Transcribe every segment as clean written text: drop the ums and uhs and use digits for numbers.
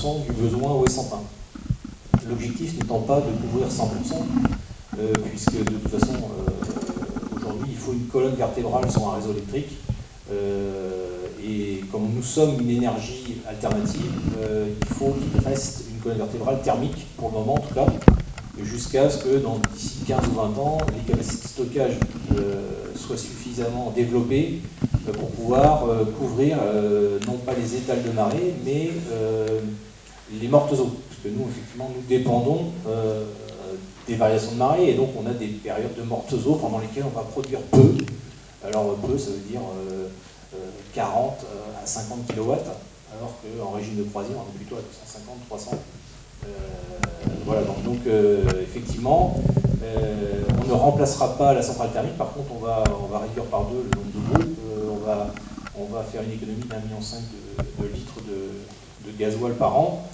100% du besoin ouessantin. L'objectif n'étant pas de couvrir 100%, puisque de toute façon, aujourd'hui, il faut une colonne vertébrale sur un réseau électrique. Et comme nous sommes une énergie alternative, il faut qu'il reste une colonne vertébrale thermique, pour le moment en tout cas, jusqu'à ce que d'ici 15 ou 20 ans, les capacités de stockage soient suffisamment développées pour pouvoir couvrir non pas les étals de marée, mais les mortes eaux. Parce que nous, effectivement, nous dépendons des variations de marée, et donc on a des périodes de mortes eaux pendant lesquelles on va produire peu. Alors peu, ça veut dire 40 à 50 kW, alors qu'en régime de croisière, on est plutôt à 250, 300. Voilà, donc effectivement, on ne remplacera pas la centrale thermique. Par contre, on va réduire par 2 le nombre de groupes. On va faire une économie d'1,5 million de litres de gasoil par an.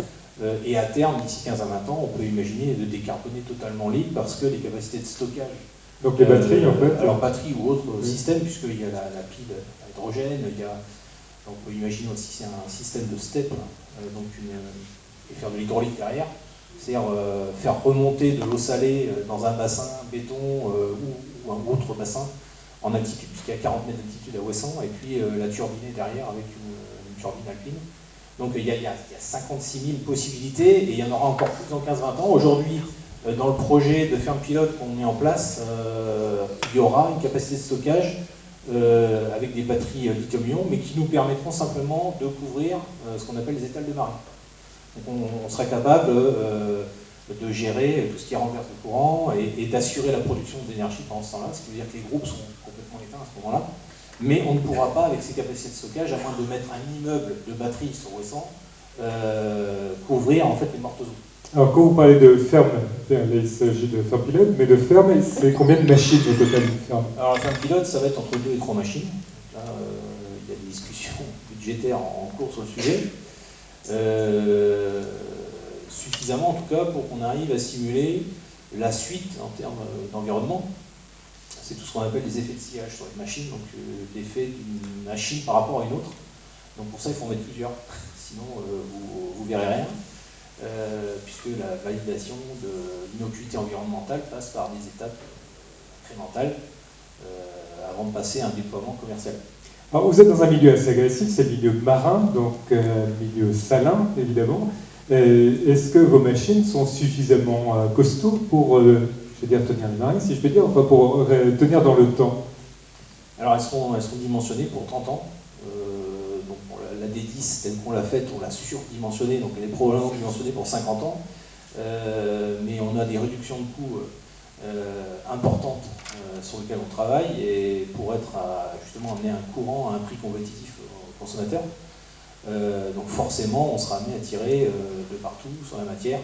Et à terme, d'ici 15 à 20 ans, on peut imaginer de décarboner totalement l'île parce que les capacités de stockage. Donc les batteries, en fait. Alors batterie ou autre système, puisqu'il y a la pile à hydrogène, on peut imaginer aussi un système de step, et faire de l'hydraulique derrière. C'est-à-dire faire remonter de l'eau salée dans un bassin béton ou un autre bassin en altitude, puisqu'il y a 40 mètres d'altitude à Ouessant, et puis la turbiner derrière avec une turbine alpine. Donc il y a 56 000 possibilités, et il y en aura encore plus dans 15-20 ans. Aujourd'hui, dans le projet de ferme pilote qu'on met en place, il y aura une capacité de stockage avec des batteries lithium-ion, mais qui nous permettront simplement de couvrir ce qu'on appelle les étals de marée. Donc on serait capable de gérer tout ce qui renverse le courant et d'assurer la production d'énergie pendant ce temps-là, ce qui veut dire que les groupes sont complètement éteints à ce moment-là. Mais on ne pourra pas, avec ces capacités de stockage, à moins de mettre un immeuble de batterie sur Ouessant, couvrir en fait les mortes eaux. Alors quand vous parlez de ferme, il s'agit de ferme pilote, mais de ferme, c'est combien de machines au total une ferme? Alors la ferme pilote, ça va être entre 2 et 3 machines. Là, il y a des discussions budgétaires en cours sur le sujet. Suffisamment en tout cas pour qu'on arrive à simuler la suite en termes d'environnement. C'est tout ce qu'on appelle les effets de sillage sur les machines, donc l'effet d'une machine par rapport à une autre. Donc pour ça, il faut en mettre plusieurs, sinon vous verrez rien, puisque la validation de l'innocuité environnementale passe par des étapes incrémentales avant de passer à un déploiement commercial. Alors vous êtes dans un milieu assez agressif, c'est le milieu marin, donc milieu salin évidemment. Est-ce que vos machines sont suffisamment costauds pour, je veux dire, tenir les marées, si je peux dire, enfin pour tenir dans le temps? Alors elles seront dimensionnées pour 30 ans. Donc la D10 telle qu'on l'a faite, on l'a surdimensionnée, donc elle est probablement dimensionnée pour 50 ans. Mais on a des réductions de coûts importantes sur lesquelles on travaille, et pour être justement amener un courant à un prix compétitif aux consommateurs. Donc forcément, on sera amené à tirer de partout sur la matière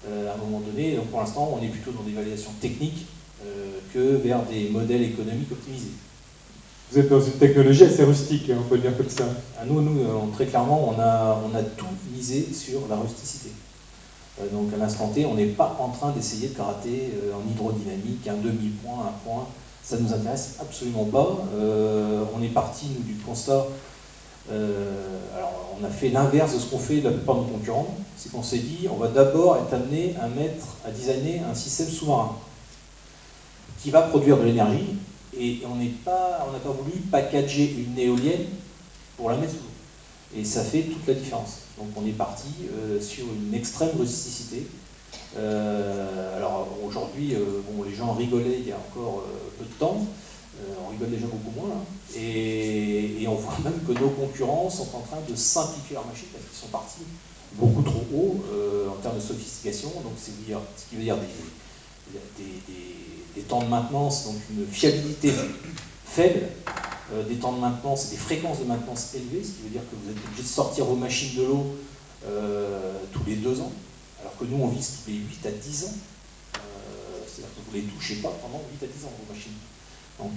à un moment donné. Donc pour l'instant, on est plutôt dans des validations techniques que vers des modèles économiques optimisés. Vous êtes dans une technologie assez rustique, on peut le dire comme ça. Nous, très clairement, on a tout misé sur la rusticité. Donc à l'instant T, on n'est pas en train d'essayer de gratter en hydrodynamique un demi-point, un point. Ça ne nous intéresse absolument pas. On est parti, nous, du constat. Alors, on a fait l'inverse de ce qu'ont fait la plupart de nos concurrents. C'est qu'on s'est dit, on va d'abord être amené à designer un système sous-marin qui va produire de l'énergie, et on n'a pas voulu packager une éolienne pour la mettre sous l'eau. Et ça fait toute la différence. Donc on est parti sur une extrême rusticité. Alors aujourd'hui, les gens rigolaient il y a encore peu de temps. On rigole déjà beaucoup moins, hein. Et on voit même que nos concurrents sont en train de simplifier leurs machines parce qu'ils sont partis beaucoup trop haut en termes de sophistication. Donc ce qui veut dire des temps de maintenance, donc une fiabilité faible, des temps de maintenance et des fréquences de maintenance élevées, ce qui veut dire que vous êtes obligé de sortir vos machines de l'eau tous les 2 ans, alors que nous on vise tous les 8 à 10 ans. C'est-à-dire que vous ne les touchez pas pendant 8 à 10 ans vos machines. Donc,